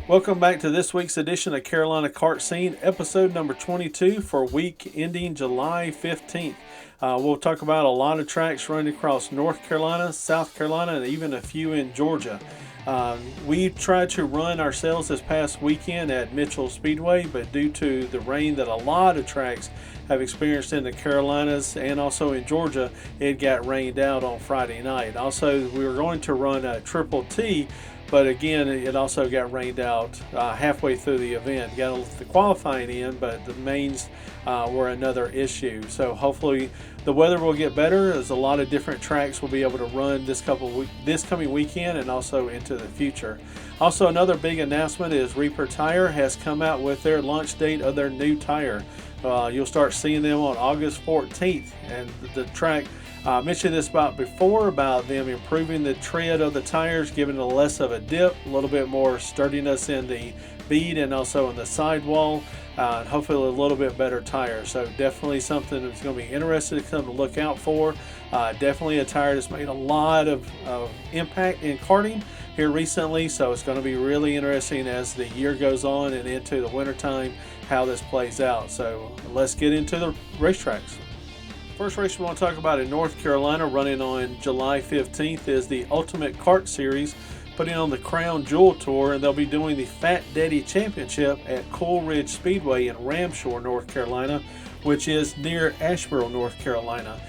Welcome back to this week's edition of Carolina Kart Scene, episode number 22 for week ending July 15th. We'll talk about a lot of tracks running across North Carolina, South Carolina, and even a few in Georgia. We tried to run ourselves this past weekend at Mitchell Speedway, but due to the rain that a lot of tracks have experienced in the Carolinas and also in Georgia, it got rained out on Friday night. Also, we were going to run a Triple T, but again, it also got rained out halfway through the event. Got the qualifying in, but the mains were another issue. So hopefully the weather will get better, as a lot of different tracks will be able to run this coming weekend and also into the future. Also, another big announcement is Reaper Tire has come out with their launch date of their new tire. You'll start seeing them on August 14th, and the track I mentioned this before about them improving the tread of the tires, giving it less of a dip, a little bit more sturdiness in the bead and also in the sidewall, and hopefully a little bit better tire. So definitely something that's going to be interesting to come to look out for. Definitely a tire that's made a lot of impact in karting here recently, so it's going to be really interesting as the year goes on and into the wintertime how this plays out. So let's get into the racetracks. First race we want to talk about in North Carolina, running on July 15th, is the Ultimate Kart Series, putting on the Crown Jewel Tour, and they'll be doing the Fat Daddy Championship at Cool Ridge Speedway in Ramshore, North Carolina, which is near Asheboro, North Carolina.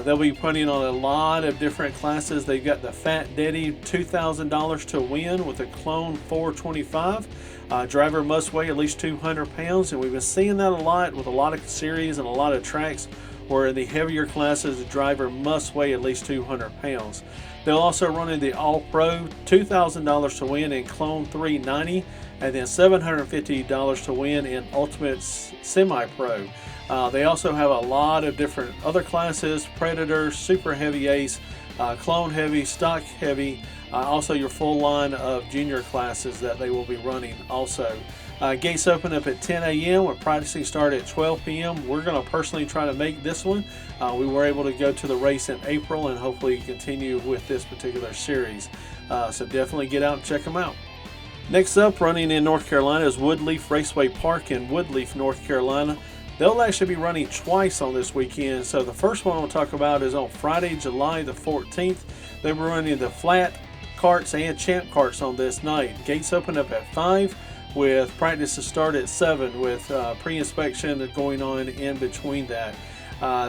They'll be putting on a lot of different classes. They've got the Fat Daddy $2,000 to win with a Clone 425. Driver must weigh at least 200 pounds, and we've been seeing that a lot with a lot of series and a lot of tracks where in the heavier classes the driver must weigh at least 200 pounds. They'll also run in the All-Pro $2,000 to win in Clone 390, and then $750 to win in Ultimate Semi-Pro. They also have a lot of different other classes: Predator, Super Heavy Ace, Clone Heavy, Stock Heavy, also your full line of junior classes that they will be running also. Gates open up at 10 a.m. with practicing start at 12 p.m. We're going to personally try to make this one. We were able to go to the race in April and hopefully continue with this particular series. So definitely get out and check them out. Next up, running in North Carolina, is Woodleaf Raceway Park in Woodleaf, North Carolina. They'll actually be running twice on this weekend. So the first one we'll talk about is on Friday, July the 14th. They were running the flat karts and champ karts on this night. Gates open up at 5. with practice to start at 7 with pre-inspection going on in between that.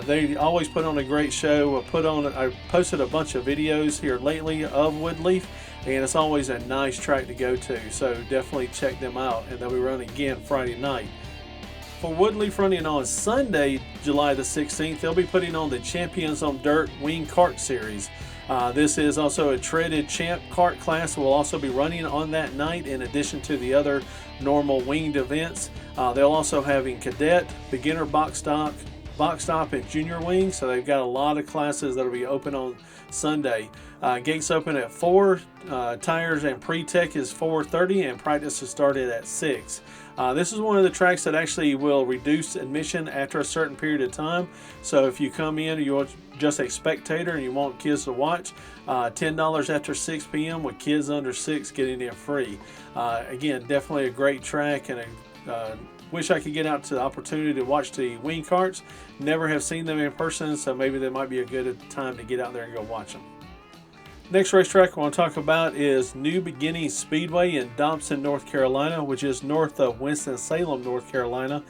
They always put on a great show. I posted a bunch of videos here lately of Woodleaf, and it's always a nice track to go to, so definitely check them out, and they'll be running again Friday night. For Woodleaf running on Sunday, July the 16th, they'll be putting on the Champions on Dirt Wing Kart Series. This is also a treaded champ kart class that will also be running on that night in addition to the other normal winged events. They'll also have in cadet, beginner box stop, and junior wing, so they've got a lot of classes that will be open on Sunday. Gates open at 4, tires and pre-tech is 4:30, and practice is started at 6. This is one of the tracks that actually will reduce admission after a certain period of time. So if you come in, you're just a spectator and you want kids to watch, $10 after 6 p.m. with kids under 6 getting in free. Again, definitely a great track, and wish I could get out to the opportunity to watch the wing karts. Never have seen them in person, so maybe that might be a good time to get out there and go watch them. Next racetrack I want to talk about is New Beginning Speedway in Dobson, North Carolina, which is north of Winston-Salem, North Carolina.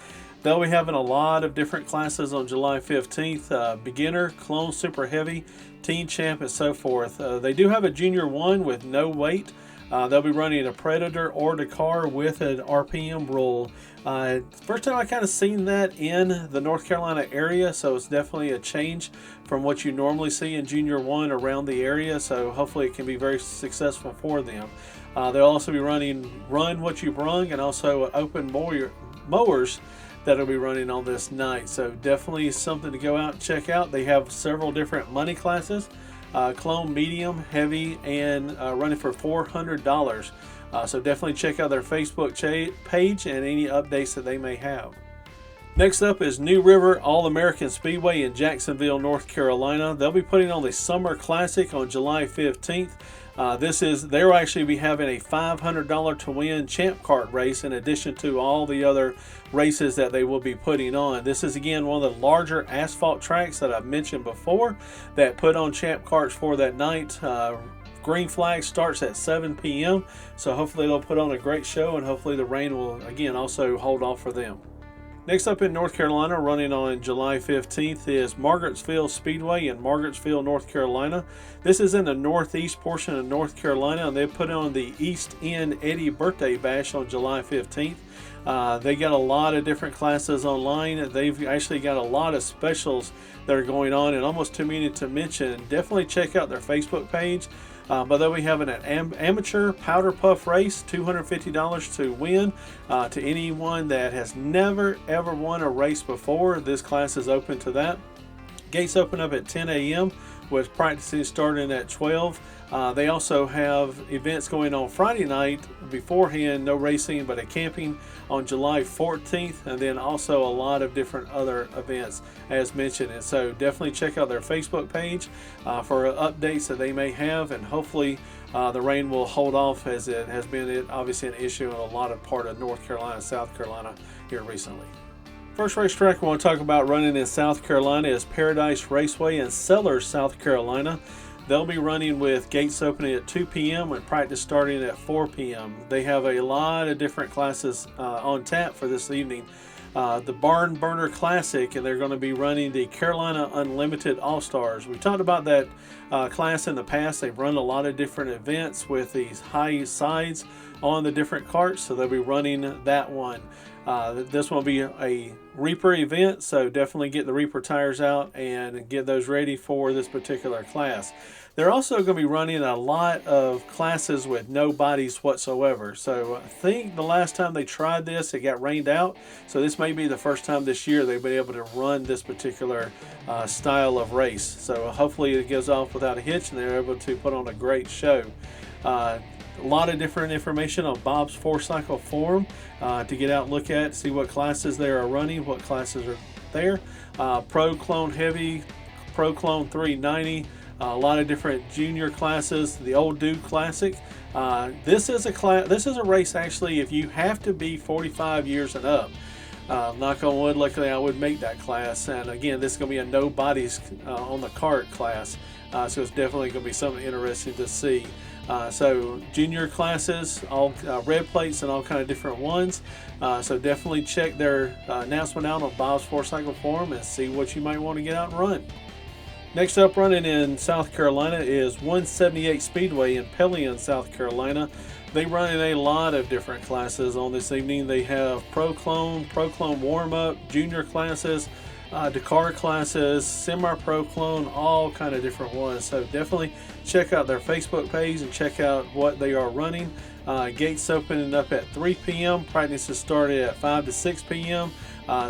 They'll be having a lot of different classes on July 15th, beginner, clone, super heavy, teen champ, and so forth. They do have a junior one with no weight. They'll be running a Predator or Dakar with an RPM rule. First time I kind of seen that in the North Carolina area, so it's definitely a change from what you normally see in Junior 1 around the area, so hopefully it can be very successful for them. They'll also be running Run What You Brung and also open mowers that'll be running on this night, so definitely something to go out and check out. They have several different money classes. Clone, medium, heavy, and running for $400. So definitely check out their Facebook page and any updates that they may have. Next up is New River All-American Speedway in Jacksonville, North Carolina. They'll be putting on the Summer Classic on July 15th. They will actually be having a $500 to win Champ Kart race in addition to all the other races that they will be putting on. This is again one of the larger asphalt tracks that I've mentioned before that put on Champ Karts for that night. Green flag starts at 7 p.m. so hopefully they'll put on a great show, and hopefully the rain will again also hold off for them. Next up in North Carolina, running on July 15th, is Margarets Speedway in Margaretsville, North Carolina. This is in the northeast portion of North Carolina, and they put on the East End Eddie Birthday Bash on July 15th. They got a lot of different classes online. They've actually got a lot of specials that are going on, and almost too many to mention. Definitely check out their Facebook page. But then we have an amateur powder puff race, $250 to win. To anyone that has never ever won a race before, this class is open to that. Gates open up at 10 a.m. with practicing starting at 12. They also have events going on Friday night beforehand, no racing but a camping on July 14th, and then also a lot of different other events as mentioned. And so definitely check out their Facebook page for updates that they may have, and hopefully the rain will hold off, as it has been obviously an issue in a lot of part of North Carolina, South Carolina here recently. First racetrack we want to talk about running in South Carolina is Paradise Raceway in Sellers, South Carolina. They'll be running with gates opening at 2 p.m. and practice starting at 4 p.m. They have a lot of different classes on tap for this evening. The Barn Burner Classic, and they're going to be running the Carolina Unlimited All-Stars. We talked about that class in the past. They've run a lot of different events with these high sides on the different carts, so they'll be running that one. This will be a Reaper event, so definitely get the Reaper tires out and get those ready for this particular class. They're also going to be running a lot of classes with no bodies whatsoever. So I think the last time they tried this, it got rained out. So this may be the first time this year they've been able to run this particular style of race. So hopefully it goes off without a hitch and they're able to put on a great show. A lot of different information on Bob's 4Cycle forum to get out and look at, see what classes they are running, what classes are there. Pro Clone Heavy, Pro Clone 390, a lot of different junior classes, the Old Dude Classic. This is a race actually if you have to be 45 years and up. Knock on wood, luckily I would make that class. And again, this is going to be a no bodies on the cart class. So it's definitely going to be something interesting to see. So junior classes, all red plates and all kind of different ones. So definitely check their announcement out on Bob's 4Cycle forum and see what you might want to get out and run. Next up, running in South Carolina is 178 Speedway in Pellion, South Carolina. They run in a lot of different classes on this evening. They have Pro Clone warm-up, junior classes, Dakar classes, semi-pro clone, all kind of different ones. So definitely check out their Facebook page and check out what they are running. Gates opening up at 3 p.m. Practices started at 5 to 6 p.m.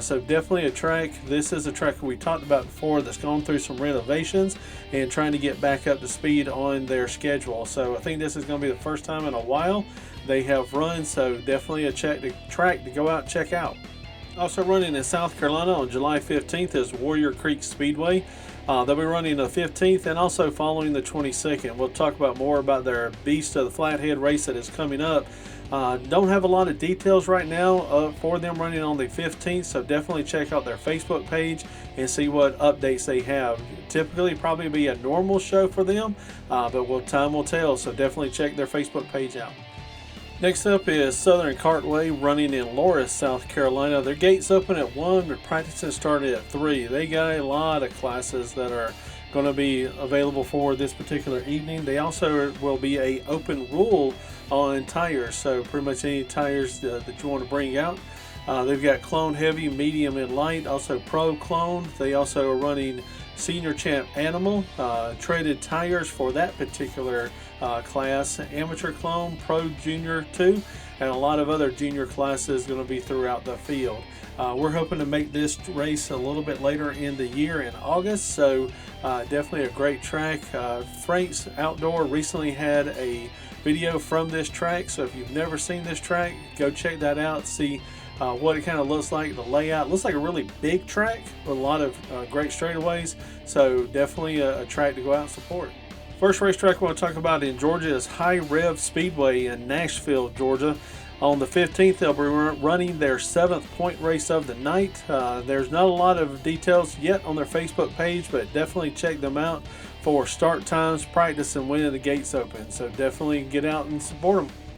So definitely a track. This is a track we talked about before that's gone through some renovations and trying to get back up to speed on their schedule. So I think this is going to be the first time in a while they have run. So definitely a track to go out and check out. Also running in South Carolina on July 15th is Warrior Creek Speedway. They'll be running the 15th and also following the 22nd. We'll talk about more about their Beast of the Flathead race that is coming up. Don't have a lot of details right now for them running on the 15th, so definitely check out their Facebook page and see what updates they have. Typically probably be a normal show for them, but time will tell, so definitely check their Facebook page out. Next up is Southern Cartway running in Loris, South Carolina. Their gates open at 1, but practicing started at 3. They got a lot of classes that are going to be available for this particular evening. They also will be a open rule on tires, so pretty much any tires that you want to bring out. They've got Clone Heavy, Medium, and Light, also Pro Clone. They also are running Senior Champ Animal, traded tires for that particular class, Amateur Clone, Pro Junior 2, and a lot of other junior classes going to be throughout the field. We're hoping to make this race a little bit later in the year in August, so definitely a great track. Frank's Outdoor recently had a video from this track, so if you've never seen this track, go check that out, see what it kind of looks like. The layout looks like a really big track with a lot of great straightaways, so definitely a track to go out and support. First racetrack I want to talk about in Georgia is High Rev Speedway in Nashville, Georgia. On the 15th, they'll be running their 7th point race of the night. There's not a lot of details yet on their Facebook page, but definitely check them out for start times, practice, and when the gates open. So definitely get out and support them.